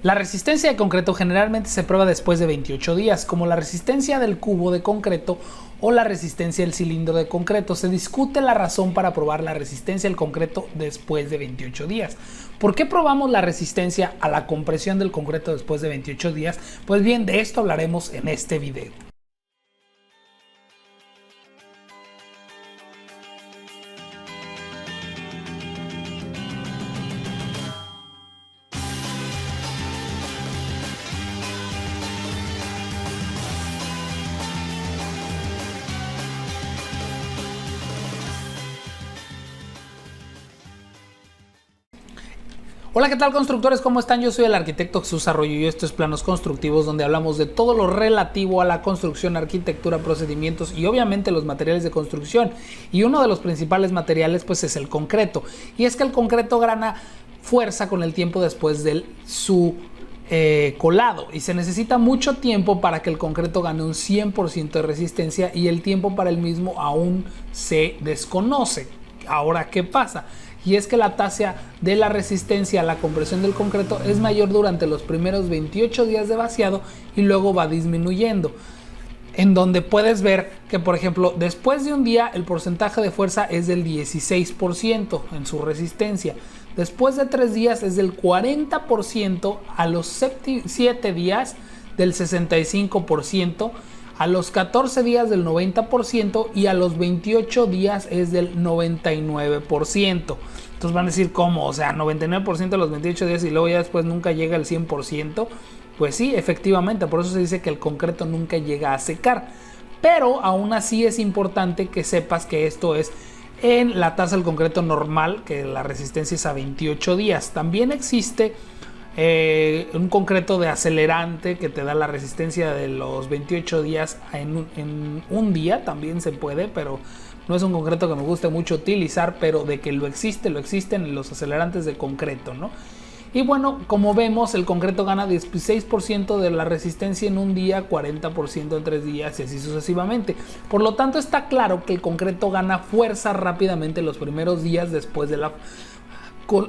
La resistencia de concreto generalmente se prueba después de 28 días, como la resistencia del cubo de concreto o la resistencia del cilindro de concreto. Se discute la razón para probar la resistencia del concreto después de 28 días. ¿Por qué probamos la resistencia a la compresión del concreto después de 28 días? Pues bien, de esto hablaremos en este video. Hola, ¿qué tal constructores? ¿Cómo están? Yo soy el arquitecto Jesús Arroyo y esto es Planos Constructivos, donde hablamos de todo lo relativo a la construcción, arquitectura, procedimientos y obviamente los materiales de construcción. Y uno de los principales materiales pues es el concreto. Y es que el concreto gana fuerza con el tiempo después de su colado y se necesita mucho tiempo para que el concreto gane un 100% de resistencia y el tiempo para el mismo aún se desconoce. Ahora, ¿qué pasa? Y es que la tasa de la resistencia a la compresión del concreto es mayor durante los primeros 28 días de vaciado y luego va disminuyendo. En donde puedes ver que, por ejemplo, después de un día el porcentaje de fuerza es del 16% en su resistencia. Después de 3 días es del 40%, a los 7 días del 65%, a los 14 días del 90% y a los 28 días es del 99%. Entonces van a decir, ¿cómo? O sea, 99% a los 28 días y luego ya después nunca llega al 100%. Pues sí, efectivamente, por eso se dice que el concreto nunca llega a secar. Pero aún así es importante que sepas que esto es en la tasa del concreto normal, que la resistencia es a 28 días. También existe un concreto de acelerante que te da la resistencia de los 28 días en un día, también se puede, pero no es un concreto que me guste mucho utilizar, pero de que lo existen los acelerantes de concreto, ¿no? Y bueno, como vemos, el concreto gana 16% de la resistencia en un día, 40% en 3 días y así sucesivamente. Por lo tanto, está claro que el concreto gana fuerza rápidamente los primeros días después de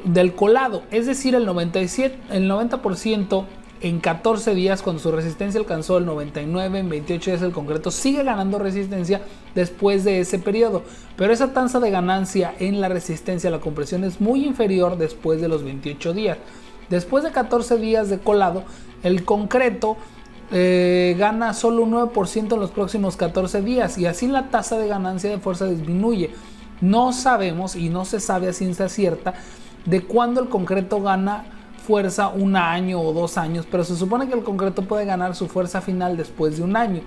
del colado, es decir, el 90% en 14 días, cuando su resistencia alcanzó el 99, en 28 días el concreto sigue ganando resistencia después de ese periodo, pero esa tasa de ganancia en la resistencia a la compresión es muy inferior después de los 28 días. Después de 14 días de colado, el concreto gana solo un 9% en los próximos 14 días y así la tasa de ganancia de fuerza disminuye. No sabemos y no se sabe a ciencia cierta de cuándo el concreto gana fuerza, 1 año o 2 años, pero se supone que el concreto puede ganar su fuerza final después de 1 año.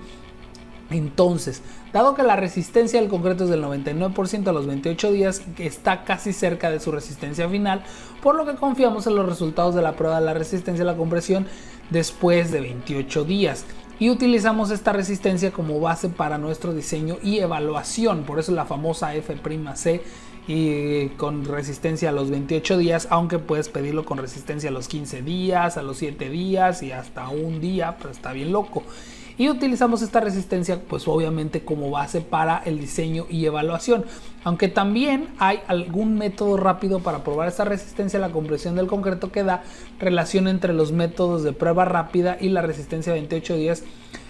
Entonces, dado que la resistencia del concreto es del 99% a los 28 días, está casi cerca de su resistencia final, por lo que confiamos en los resultados de la prueba de la resistencia a la compresión después de 28 días. Y utilizamos esta resistencia como base para nuestro diseño y evaluación, por eso la famosa F'C y con resistencia a los 28 días, aunque puedes pedirlo con resistencia a los 15 días, a los 7 días y hasta 1 día, pero está bien loco. Y utilizamos esta resistencia pues obviamente como base para el diseño y evaluación, aunque también hay algún método rápido para probar esta resistencia a la compresión del concreto que da relación entre los métodos de prueba rápida y la resistencia a 28 días.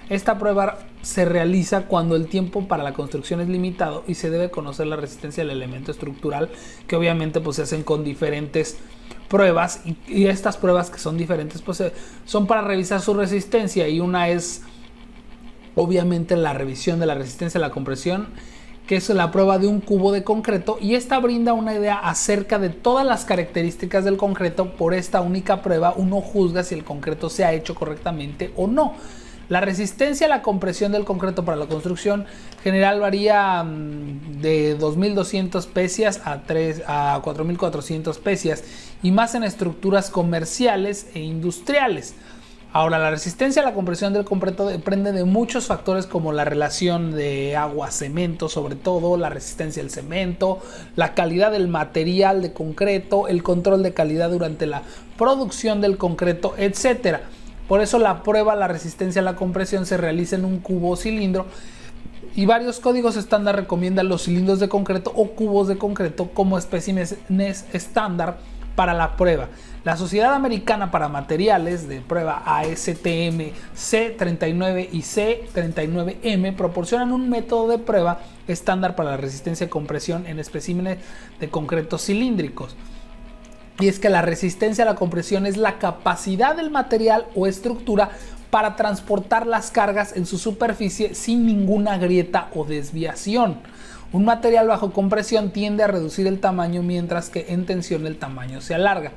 Esta prueba se realiza cuando el tiempo para la construcción es limitado y se debe conocer la resistencia del elemento estructural, que obviamente pues se hacen con diferentes pruebas y estas pruebas que son diferentes pues son para revisar su resistencia, y una es obviamente la revisión de la resistencia a la compresión, que es la prueba de un cubo de concreto, y esta brinda una idea acerca de todas las características del concreto. Por esta única prueba uno juzga si el concreto se ha hecho correctamente o no. La resistencia a la compresión del concreto para la construcción general varía de 2.200 pesias a 4.400 pesias y más en estructuras comerciales e industriales. Ahora, la resistencia a la compresión del concreto depende de muchos factores como la relación de agua-cemento, sobre todo la resistencia del cemento, la calidad del material de concreto, el control de calidad durante la producción del concreto, etc. Por eso la prueba la resistencia a la compresión se realiza en un cubo o cilindro, y varios códigos estándar recomiendan los cilindros de concreto o cubos de concreto como especímenes estándar para la prueba. La Sociedad Americana para Materiales de Prueba ASTM C39 y C39M proporcionan un método de prueba estándar para la resistencia de compresión en especímenes de concreto cilíndricos. Y es que la resistencia a la compresión es la capacidad del material o estructura para transportar las cargas en su superficie sin ninguna grieta o desviación. Un material bajo compresión tiende a reducir el tamaño, mientras que en tensión el tamaño se alarga.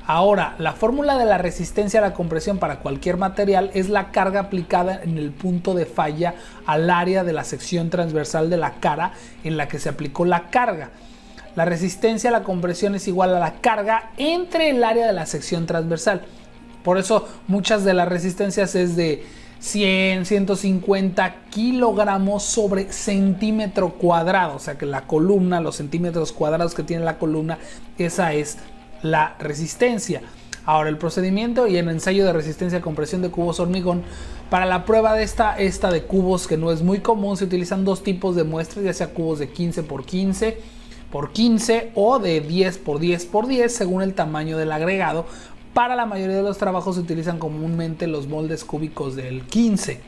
Ahora, la fórmula de la resistencia a la compresión para cualquier material es la carga aplicada en el punto de falla al área de la sección transversal de la cara en la que se aplicó la carga. La resistencia a la compresión es igual a la carga entre el área de la sección transversal. Por eso muchas de las resistencias es de 100, 150 kilogramos sobre centímetro cuadrado. O sea que la columna, los centímetros cuadrados que tiene la columna, esa es la resistencia. Ahora, el procedimiento y el ensayo de resistencia a compresión de cubos hormigón. Para la prueba de esta de cubos, que no es muy común, se utilizan dos tipos de muestras, ya sea cubos de 15 por 15 por 15 o de 10 por 10 por 10 según el tamaño del agregado. Para la mayoría de los trabajos se utilizan comúnmente los moldes cúbicos del 15.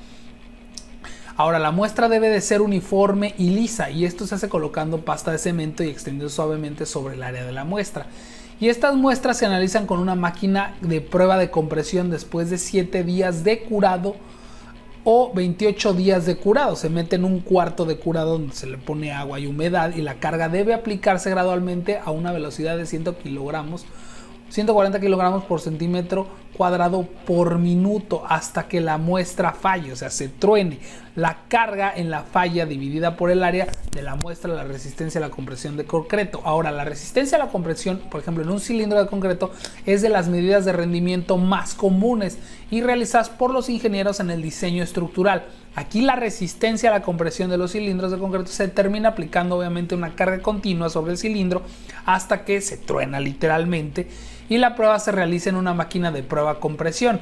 Ahora, la muestra debe de ser uniforme y lisa, y esto se hace colocando pasta de cemento y extendiendo suavemente sobre el área de la muestra. Y estas muestras se analizan con una máquina de prueba de compresión después de 7 días de curado o 28 días de curado. Se mete en un cuarto de curado donde se le pone agua y humedad, y la carga debe aplicarse gradualmente a una velocidad de 140 kilogramos por centímetro cuadrado por minuto hasta que la muestra falle, o sea, se truene. La carga en la falla dividida por el área de la muestra, la resistencia a la compresión de concreto. Ahora, la resistencia a la compresión, por ejemplo, en un cilindro de concreto, es de las medidas de rendimiento más comunes y realizadas por los ingenieros en el diseño estructural. Aquí la resistencia a la compresión de los cilindros de concreto se termina aplicando obviamente una carga continua sobre el cilindro hasta que se truena literalmente, y la prueba se realiza en una máquina de prueba compresión.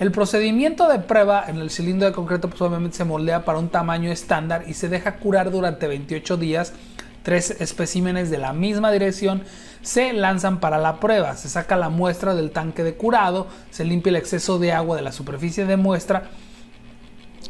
El procedimiento de prueba en el cilindro de concreto pues obviamente se moldea para un tamaño estándar y se deja curar durante 28 días. 3 especímenes de la misma dirección se lanzan para la prueba. Se saca la muestra del tanque de curado, se limpia el exceso de agua de la superficie de muestra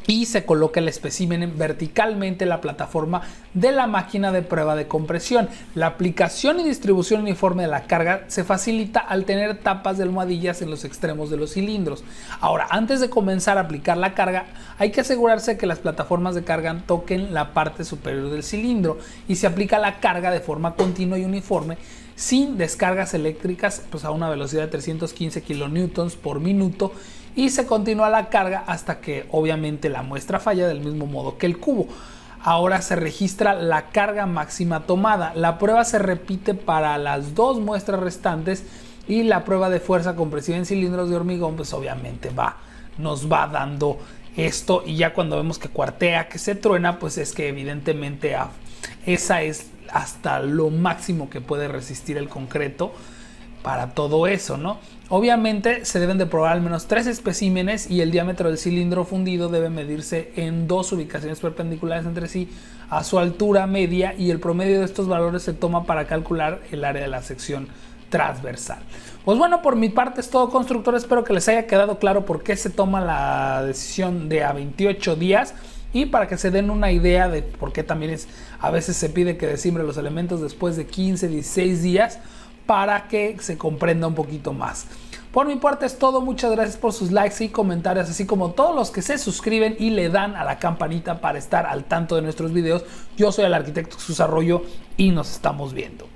y se coloca el espécimen verticalmente en la plataforma de la máquina de prueba de compresión. La aplicación y distribución uniforme de la carga se facilita al tener tapas de almohadillas en los extremos de los cilindros. Ahora, antes de comenzar a aplicar la carga, hay que asegurarse que las plataformas de carga toquen la parte superior del cilindro y se aplica la carga de forma continua y uniforme, sin descargas eléctricas, pues a una velocidad de 315 kilonewtons por minuto, y se continúa la carga hasta que obviamente la muestra falla del mismo modo que el cubo. Ahora se registra la carga máxima tomada. La prueba se repite para las 2 muestras restantes, y la prueba de fuerza compresiva en cilindros de hormigón pues obviamente nos va dando esto, y ya cuando vemos que cuartea, que se truena, pues es que evidentemente esa es hasta lo máximo que puede resistir el concreto para todo eso, ¿no? Obviamente se deben de probar al menos 3 especímenes, y el diámetro del cilindro fundido debe medirse en 2 ubicaciones perpendiculares entre sí a su altura media, y el promedio de estos valores se toma para calcular el área de la sección transversal. Pues bueno, por mi parte es todo, constructor. Espero que les haya quedado claro por qué se toma la decisión de a 28 días y para que se den una idea de por qué también a veces se pide que desimbre los elementos después de 15, 16 días para que se comprenda un poquito más. Por mi parte es todo. Muchas gracias por sus likes y comentarios, así como todos los que se suscriben y le dan a la campanita para estar al tanto de nuestros videos. Yo soy el arquitecto Jesús Arroyo y nos estamos viendo.